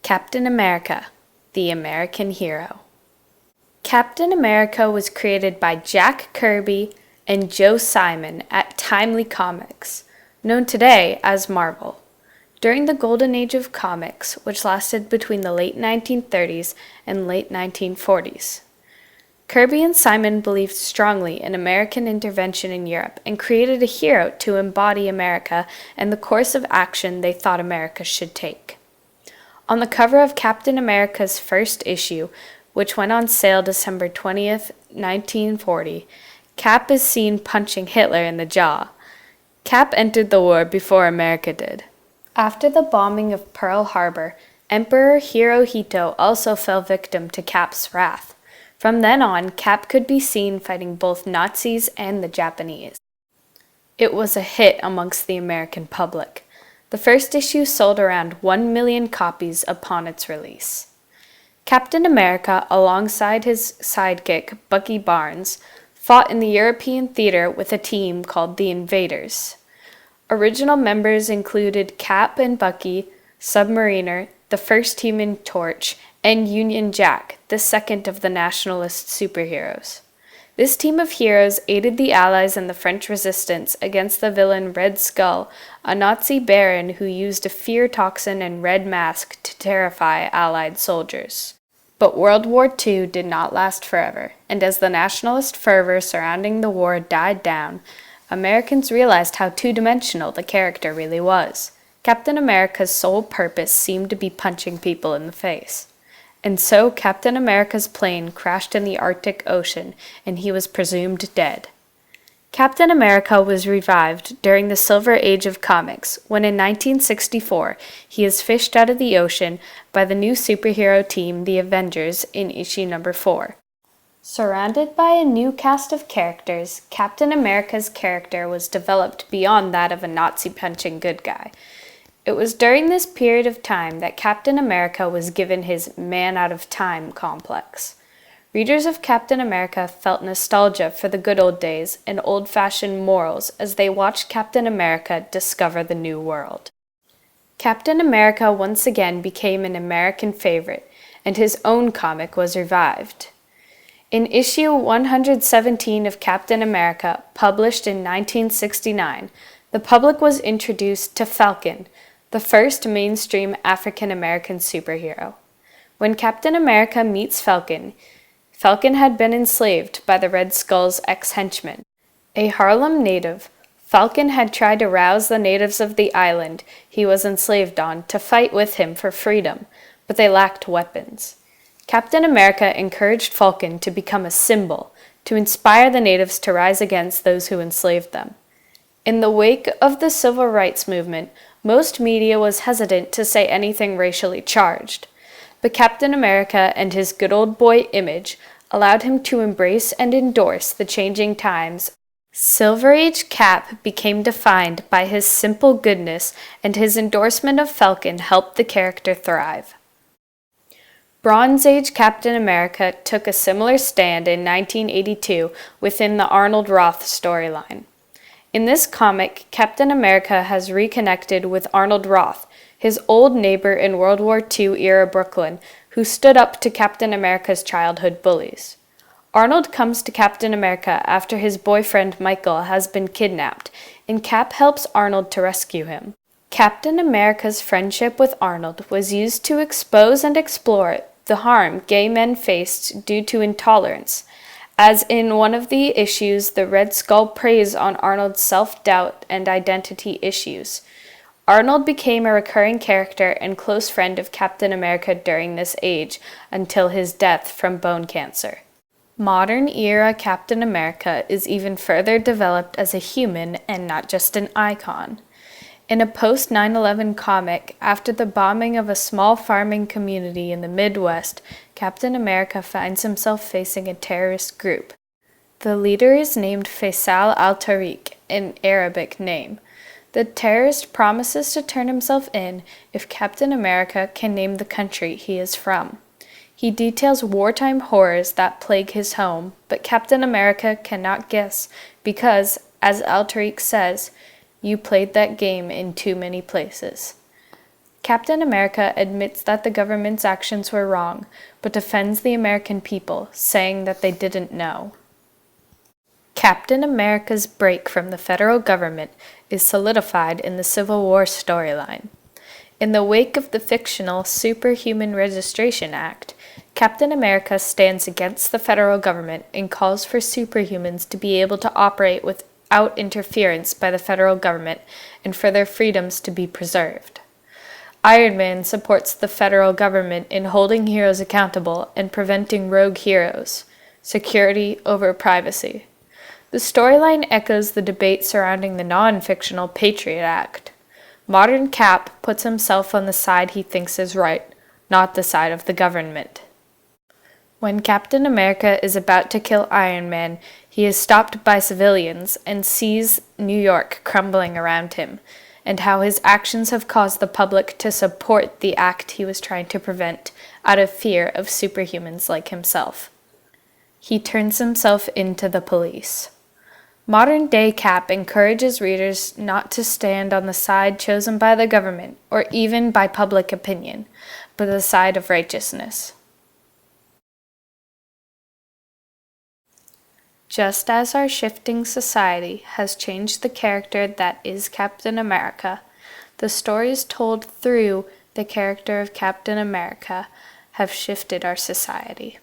Captain America, the American hero. Captain America was created by Jack Kirby and Joe Simon at Timely Comics, known today as Marvel. During the golden age of comics, which lasted between the late 1930s and late 1940s. Kirby and Simon believed strongly in American intervention in Europe and created a hero to embody America and the course of action they thought America should take. On the cover of Captain America's first issue, which went on sale December 20th, 1940, Cap is seen punching Hitler in the jaw. Cap entered the war before America did. After the bombing of Pearl Harbor, Emperor Hirohito also fell victim to Cap's wrath. From then on, Cap could be seen fighting both Nazis and the Japanese. It was a hit amongst the American public. The first issue sold around 1 million copies upon its release. Captain America, alongside his sidekick, Bucky Barnes, fought in the European theater with a team called the Invaders. Original members included Cap and Bucky, Submariner, the first Human Torch, and Union Jack, the second of the nationalist superheroes. This team of heroes aided the Allies in the French resistance against the villain Red Skull, a Nazi baron who used a fear toxin and red mask to terrify Allied soldiers. But World War II did not last forever, and as the nationalist fervor surrounding the war died down, Americans realized how two-dimensional the character really was. Captain America's sole purpose seemed to be punching people in the face. And so Captain America's plane crashed in the Arctic Ocean, and he was presumed dead. Captain America was revived during the Silver Age of comics, when in 1964 he is fished out of the ocean by the new superhero team, the Avengers, in issue number 4. Surrounded by a new cast of characters, Captain America's character was developed beyond that of a Nazi-punching good guy. It was during this period of time that Captain America was given his man-out-of-time complex. Readers of Captain America felt nostalgia for the good old days and old-fashioned morals as they watched Captain America discover the new world. Captain America once again became an American favorite, and his own comic was revived. In issue 117 of Captain America, published in 1969, the public was introduced to Falcon, the first mainstream African-American superhero. When Captain America meets Falcon, Falcon had been enslaved by the Red Skull's ex-henchman. A Harlem native, Falcon had tried to rouse the natives of the island he was enslaved on to fight with him for freedom, but they lacked weapons. Captain America encouraged Falcon to become a symbol, to inspire the natives to rise against those who enslaved them. In the wake of the civil rights movement, most media was hesitant to say anything racially charged, but Captain America and his good old boy image allowed him to embrace and endorse the changing times. Silver Age Cap became defined by his simple goodness, and his endorsement of Falcon helped the character thrive. Bronze Age Captain America took a similar stand in 1982 within the Arnold Roth storyline. In this comic, Captain America has reconnected with Arnold Roth, his old neighbor in World War II-era Brooklyn, who stood up to Captain America's childhood bullies. Arnold comes to Captain America after his boyfriend Michael has been kidnapped, and Cap helps Arnold to rescue him. Captain America's friendship with Arnold was used to expose and explore the harm gay men faced due to intolerance. As in one of the issues, the Red Skull preys on Arnold's self-doubt and identity issues. Arnold became a recurring character and close friend of Captain America during this age, until his death from bone cancer. Modern-era Captain America is even further developed as a human and not just an icon. In a post-9/11 comic, after the bombing of a small farming community in the Midwest, Captain America finds himself facing a terrorist group. The leader is named Faisal al-Tariq, an Arabic name. The terrorist promises to turn himself in if Captain America can name the country he is from. He details wartime horrors that plague his home, but Captain America cannot guess because, as al-Tariq says, "You played that game in too many places." Captain America admits that the government's actions were wrong, but defends the American people, saying that they didn't know. Captain America's break from the federal government is solidified in the Civil War storyline. In the wake of the fictional Superhuman Registration Act, Captain America stands against the federal government and calls for superhumans to be able to operate without interference by the federal government and for their freedoms to be preserved. Iron Man supports the federal government in holding heroes accountable and preventing rogue heroes. Security over privacy. The storyline echoes the debate surrounding the non-fictional Patriot Act. Modern Cap puts himself on the side he thinks is right, not the side of the government. When Captain America is about to kill Iron Man, he is stopped by civilians and sees New York crumbling around him, and how his actions have caused the public to support the act he was trying to prevent out of fear of superhumans like himself. He turns himself into the police. Modern-day Cap encourages readers not to stand on the side chosen by the government or even by public opinion, but the side of righteousness. Just as our shifting society has changed the character that is Captain America, the stories told through the character of Captain America have shifted our society.